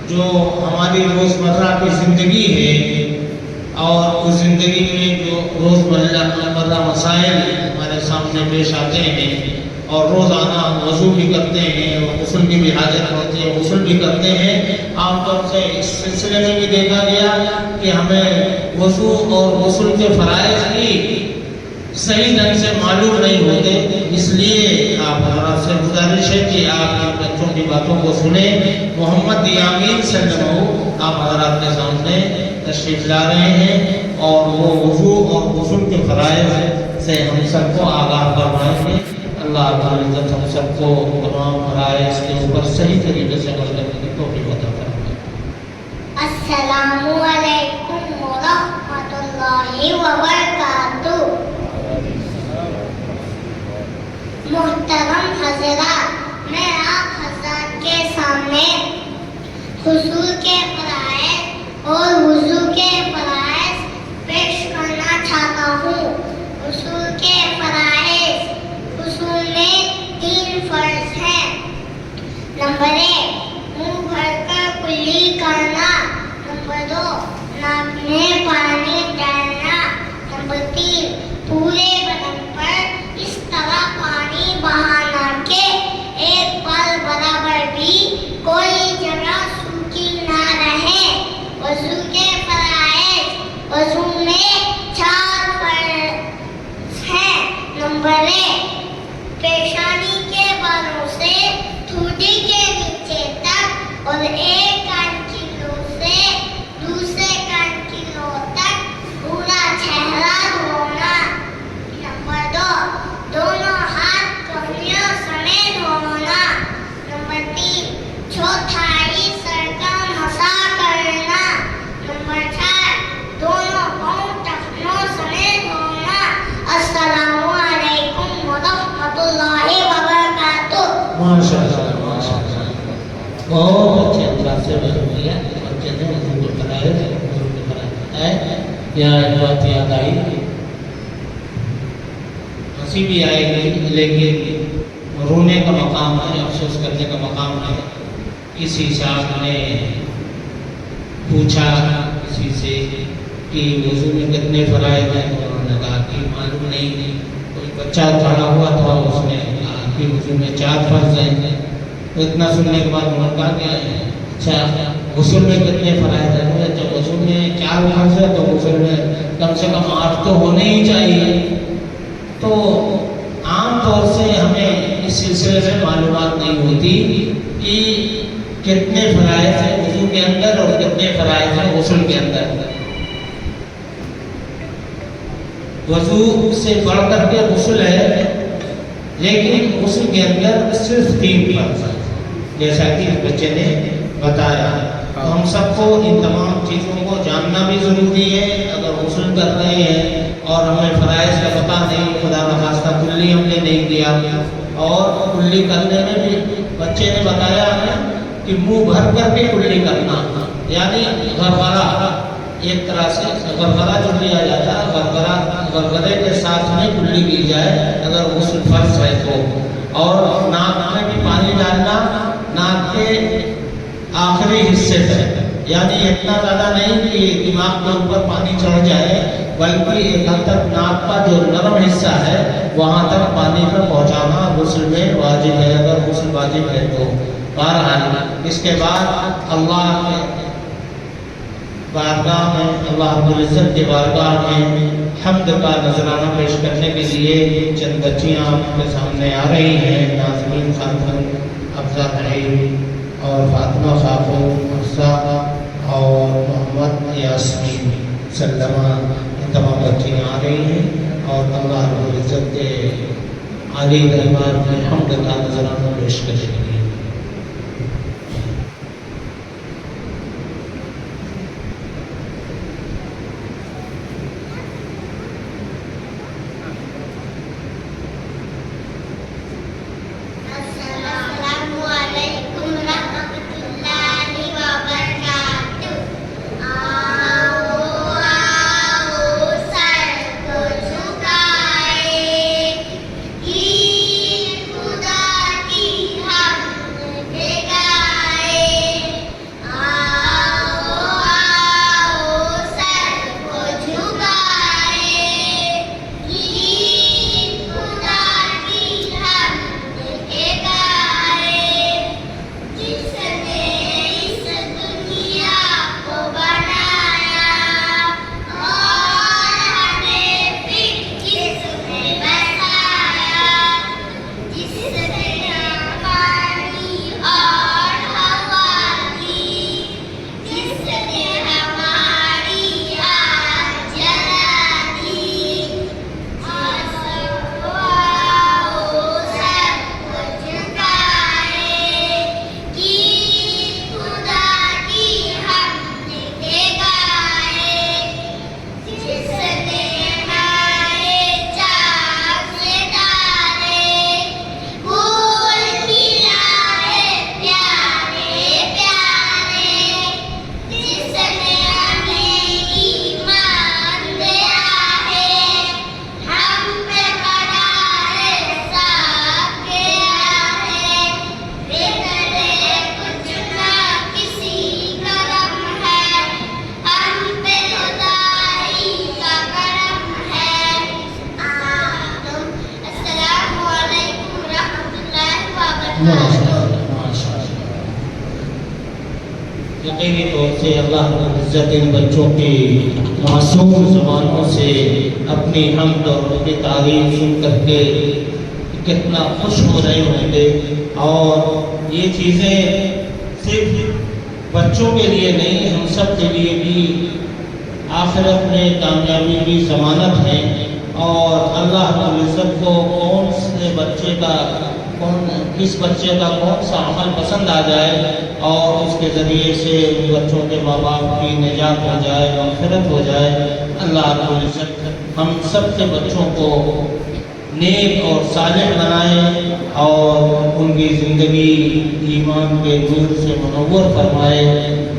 جو ہماری روزمرہ کی زندگی ہے اور اس زندگی میں جو روزمرہ مسائل ہمارے سامنے پیش آتے ہیں اور روزانہ ہم وضو بھی کرتے ہیں اور غسل کی بھی حاجت ہوتی ہے، غسل بھی کرتے ہیں، عام طور سے اس سلسلے میں بھی دیکھا گیا کہ ہمیں وضو اور غسل کے فرائض بھی صحیح ڈھنگ سے معلوم نہیں ہوتے، اس لیے آپ حضرات سے گزارش ہے کہ آپ ان بچوں کی باتوں کو سنیں۔ محمد یامین صلی اللہ علیہ وسلم آپ حضرات کے سامنے تشریف لا رہے ہیں اور وہ وضو اور غسل کے فرائض سے ہم سب کو آگاہ کروائیں گے۔ اللہ تعالی ہم سب کو تمام فرائض کے اوپر صحیح طریقے سے عمل کرنے کی توفیق عطا فرمائے۔ السلام علیکم ورحمۃ اللہ وبرکاتہ۔ محترم حضرات، میں آپ حضرات کے سامنے غسل کے فرائض اور وضو کے فرائض پیش کرنا چاہتا ہوں۔ غسل کے فرائض، غسل میں 3 فرض ہیں۔ نمبر 1 منہ بھر کر کلی کرنا، نمبر 2 ناک میں پانی ڈالنا، نمبر 3 پورے بدن پر اس طرح پانی بہانا کہ ایک پل برابر بھی کوئی جگہ سوکھی نہ رہے۔ وضو کے فرائض، وضو میں 4 فرض ہیں۔ نمبر 1 پیشانی کے بالوں سے ٹھوٹی کے نیچے تک اور ایک کان کی لو سے دوسرے کان کی لو تک پورا چہرہ دھونا۔ نمبر 2 دونوں ہاتھ کمریوں سمیت دھونا۔ نمبر 3 چوتھائی سر کا مسح کرنا۔ نمبر 4 دونوں پاؤں ٹخنوں سمیت دھونا۔ السلام علیکم ورحمۃ اللہ وبرکاتہ۔ ماشاء اللہ، ماشاء اللہ، بہت اچھے انداز سے بیان کیا۔ بچے نے وضو کے فرائض بتائے۔ یہاں ایک بات یاد آئی، ہنسی بھی آئے گی لیکن رونے کا مقام ہے، افسوس کرنے کا مقام ہے۔ کسی صاحب نے پوچھا کسی سے کہ وضو میں کتنے فرائض ہیں، انہوں نے کہا کہ معلوم نہیں۔ کوئی بچہ کھڑا ہوا تھا، اس نے کہا کہ وضو میں 4 فرض ہیں۔ اتنا سننے کے بعد انہوں نے کہا کہ اچھا غسل میں کتنے فرائض ہیں؟ جب غسل میں 4 فرض ہے تو غسل میں کم سے کم 8 تو ہونے ہی چاہیے۔ تو عام طور سے ہمیں اس سلسلے میں معلومات نہیں ہوتی کہ کتنے فرائض ہیں وضو کے اندر اور کتنے فرائض ہیں غسل کے اندر۔ وضو سے بڑھ کر کے غسل ہے، لیکن غسل کے اندر صرف 3 فرض ہیں، جیسا کہ اس بچے نے بتایا۔ ہم سب کو ان تمام چیزوں کو جاننا بھی ضروری ہے۔ اگر غسل کر رہے ہیں اور ہمیں فرائض کا پتہ نہیں، خدا نخواستہ کلی ہم نے نہیں کیا، اور کلی کرنے میں بھی بچے نے بتایا ہمیں کہ منہ بھر کر کے کلی کرنا، یعنی غرغرہ، ایک طرح سے غرغرہ جو لیا جاتا ہے، غرغرے کے ساتھ میں کلی کی جائے اگر غسل فرض ہے تو۔ اور ناک میں بھی پانی ڈالنا، ناک کے آخری حصے تک، یعنی اتنا زیادہ نہیں کہ دماغ کے اوپر پانی چڑھ جائے، بلکہ ایک حد تک ناک کا جو نرم حصہ ہے وہاں تک پانی میں پہنچانا غسل میں واجب ہے، اگر غسل واجب ہے تو۔ بہرحال اس کے بعد اللہ کے بارگاہ میں، اللہ رب العزت کے بارگاہ میں حمد کا نذرانہ پیش کرنے کے لیے چند بچیاں آپ کے سامنے آ رہی ہیں۔ نازمین خاتون، افضا نعیم اور فاطمہ خاتون، حفصہ اور محمد یاسمین سلمہ، یہ تمام بچیاں آ رہی ہیں اور اللہ رب العزت کے عالی دربار میں حمد کا نذرانہ پیش کرنے کے لیے۔ خدا کی ماشاء اللہ۔ یقینی طور سے اللہ رب العزت ان بچوں کی معصوم زبانوں سے اپنی حمد اور اپنی تعریف سن کر کے کتنا خوش ہو رہے ہوں گے، اور یہ چیزیں صرف بچوں کے لیے نہیں، ہم سب کے لیے بھی آخرت میں کامیابی کی ضمانت ہے۔ اور اللہ رب العزت کو کس بچے کا کون سا عمل پسند آ جائے اور اس کے ذریعے سے ان بچوں کے ماں باپ کی نجات ہو جائے، مغفرت ہو جائے۔ اللہ رب العزت ہم سب کے بچوں کو نیک اور صالح بنائے اور ان کی زندگی ایمان کے نور سے منور فرمائے۔